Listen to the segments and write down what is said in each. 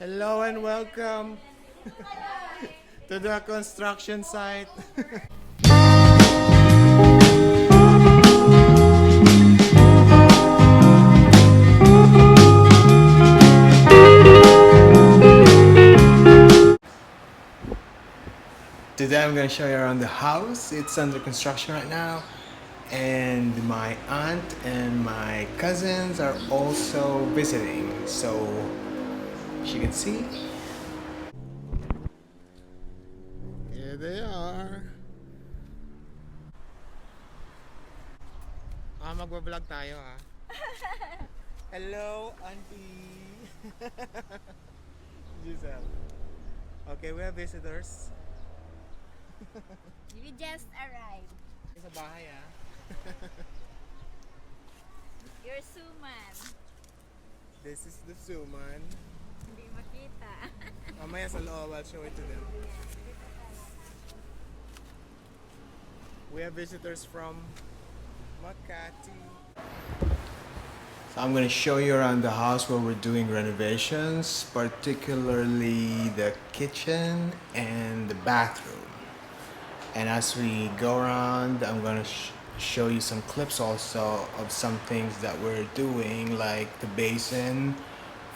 Hello and welcome to the construction site. Today I'm going to show you around the house. It's under construction right now. And my aunt and my cousins are also visiting. So, as you can see, here they are. Magbablog tayo ah. Hello, auntie. Giselle. Okay, we have visitors. We just arrived. Sa bahay ah. You're suman. This is the suman. Hindi makita. Mamaya sa loob, I'll show it to them. We have visitors from Makati. So I'm going to show you around the house where we're doing renovations, particularly the kitchen and the bathroom. And as we go around, I'm going to show you some clips also of some things that we're doing, like the basin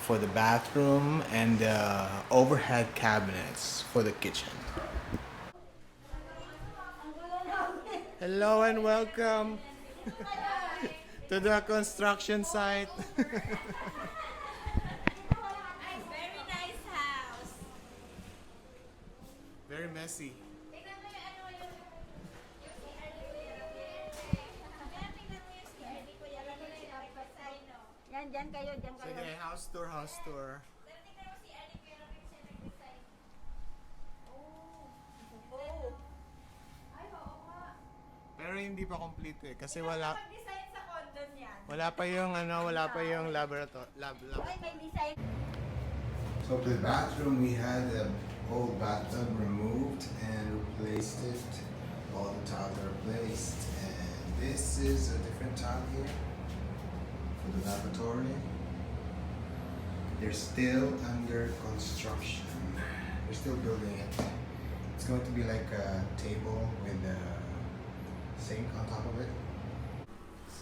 for the bathroom and the overhead cabinets for the kitchen. Hello and welcome to the construction site. Very nice house. Very messy. Yan kayo, dyan kayo. Sige, house tour, house tour. Pero hindi pa complete eh, kasi wala Design sa condo niyan. wala pa yung laboratory. Ay, may design. So for the bathroom, we had the old bathtub removed and replaced it. All the tiles are replaced, and this is a different tile here for the lavatory. They're still under construction. They're still building it. It's going to be like a table with a sink on top of it.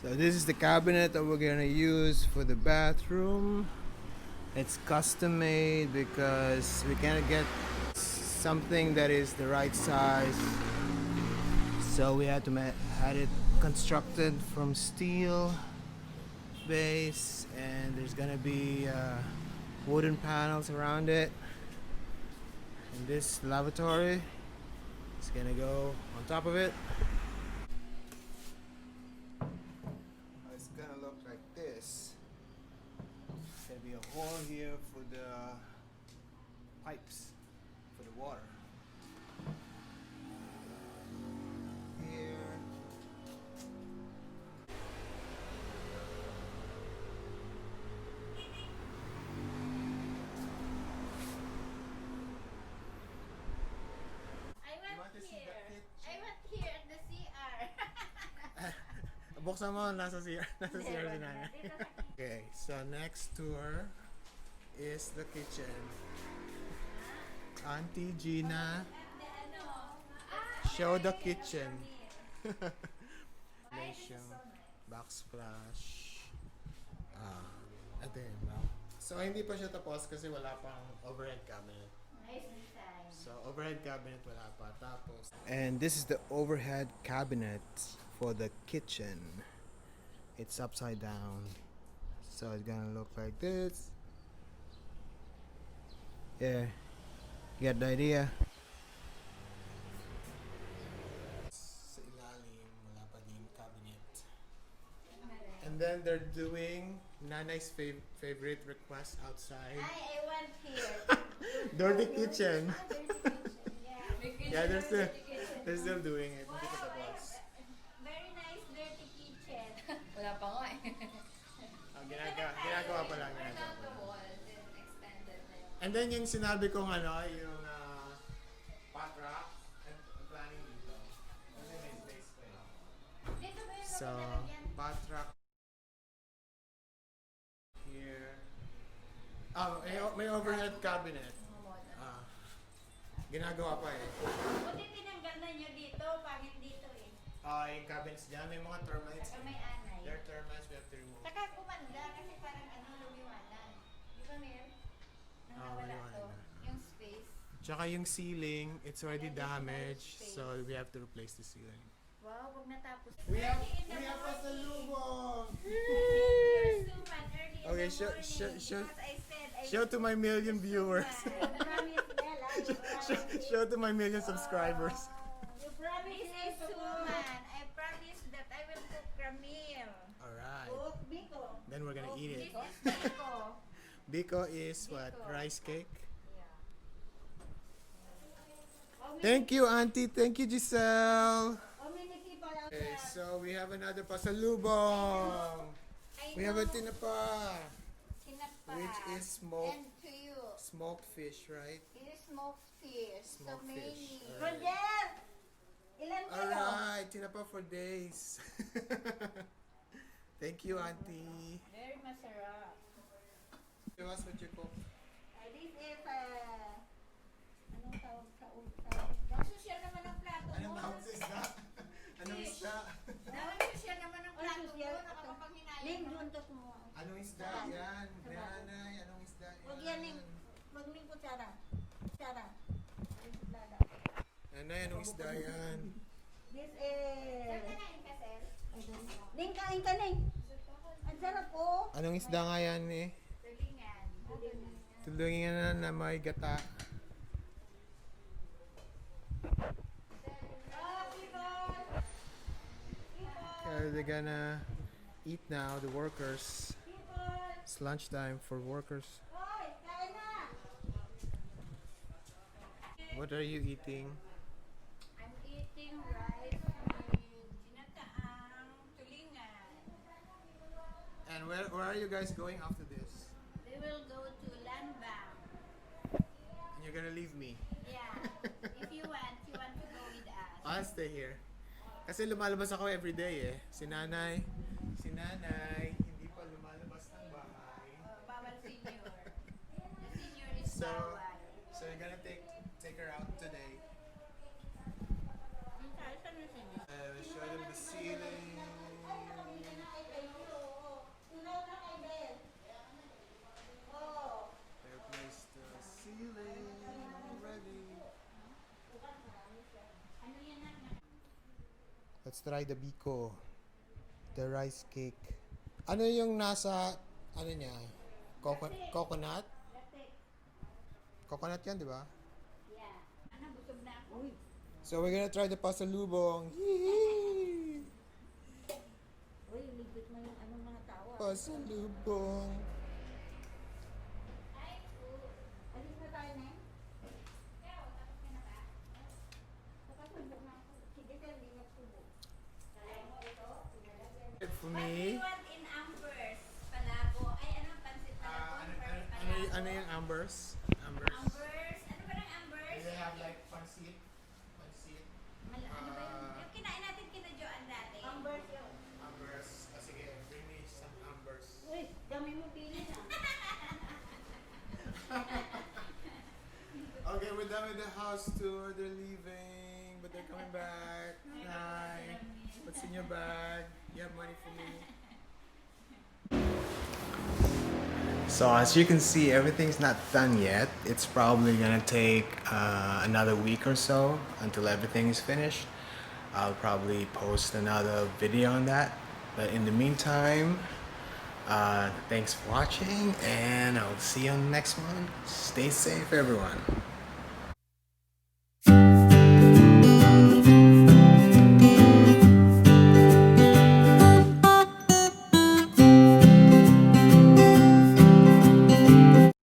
So this is the cabinet that we're gonna use for the bathroom. It's custom made because we can't get something that is the right size. So we had to had it constructed from steel base, and there's gonna be wooden panels around it. And this lavatory is gonna go on top of it. It's gonna look like this. There's gonna be a hole here for the pipes for the water. Here. I went here at the CR. Buksan mo, nasa CR si Nana. Okay, so next tour is the kitchen. Auntie Gina, show the kitchen. Renovation, backsplash. Ito yun, no? So hindi pa siya tapos kasi wala pang overhead cabinet. Nice design. So overhead cabinet wala pa, tapos. And this is the overhead cabinet for the kitchen. It's upside down, so it's gonna look like this. Yeah, get the idea. Sa ilalim, wala pa din cabinet. And then they're doing Nanay's favorite request outside. I went here. Dirty kitchen. Yeah, they're still Dirty doing it. Hindi pa tapos. Very nice dirty kitchen. Wala pa nga eh. Ginagawa pa lang. And then yung sinabi kong yung pot rack, I'm planning dito. Kasi may space pa eh. So, pot rack here. May may overhead cabinet. Ginagawa pa eh. Buti tinanggal na nyo dito, pangit dito eh. Yung cabinets dyan, may mga termites. Saka may anay. There are termites we have to remove. Saka kumanda kasi parang lumiwanan. Di ba, Mer? Nawala maliwanag to. na. Yung space. Tsaka yung ceiling, it's already damaged, so we have to replace the ceiling. Wow, wag natapos. We have Early in the morning. pasalubong! You're suman early in Okay, the show- morning. show- show- Because I said I Show to my million viewers. Show to my million subscribers. You promise is suman. I promise that I will cook Ramil. Alright, Cook Biko. then we're gonna eat This it. is Biko. Biko is what? Biko. Rice cake? How Thank you, Auntie. Thank you, Giselle. many people out Okay, there? so we have another pasalubong. I We have a know. tinapa, Sinapa. which is And to you. smoked fish, right? It is smoked fish. Smoked so many. fish. Roger! Ilan kayo? Alright, tinapa for days. Thank you, Auntie. Very masarap. Show us what you cook. This is anong tawag sa social naman ang plato mo. Anong tawag sa isda? Anong isda? Dahil social naman ang plato mo. Nakakapanghinayang. Ning, juntot mo. Anong isda yan? Nanay, anong isda yan? Huwag yan, Ning. Huwag Ning kutsara. Kutsara. Nanay, anong isda yan? This is... Ning, kain ka, Ning. Ang sarap po. Anong isda nga yan eh? Tulingan. Tulungan na may gata. Okay, they're gonna eat now, the workers. It's lunchtime for workers. Hoy, kain na. What are you eating? I'm eating rice with ginataang tulingan. And where are you guys going after this? We will go to Land Bank. And you're gonna leave me. Yeah. If you want to go with us. I'll stay here. Kasi lumalabas ako every day eh. Si nanay, hindi pa lumalabas ng bahay. Bawal senior. The senior is So, bawal. so you're gonna take her out today. Saan yung senior? Show them the ceiling. Replace the ceiling already. Ano yan na? Let's try the biko. The rice cake. Ano yung nasa, ano niya? Coconut? Latte. Coconut yan, di ba? Yeah. Ano, busog na ako. So we're gonna try the pasalubong. Yee! Uy, ligpit mo yung anong mga tawa. Pasalubong. Ay, alis na tayo na. Ikaw, tapos ka na ba? Nakasubok na ako. Sige, sir, hindi nagsubok. For What do me, you want in Ambers? Palabo. Ay, anong pansit palabo? ano yung ambers? Ambers. Ambers? Ano ba ng Ambers? They have like pansit. Pansit. Ano ba yun? Yung kinain natin kina Joanne dati. Ambers yun. Ambers. Sige, bring me some ambers. Uy, dami mo pili na. Okay, we're done with the house tour. They're leaving, but they're coming back. Hi. What's in your bag? You have money for me? So as you can see, everything's not done yet. It's probably gonna take another week or so until everything is finished. I'll probably post another video on that. But in the meantime, thanks for watching, and I'll see you on the next one. Stay safe, everyone.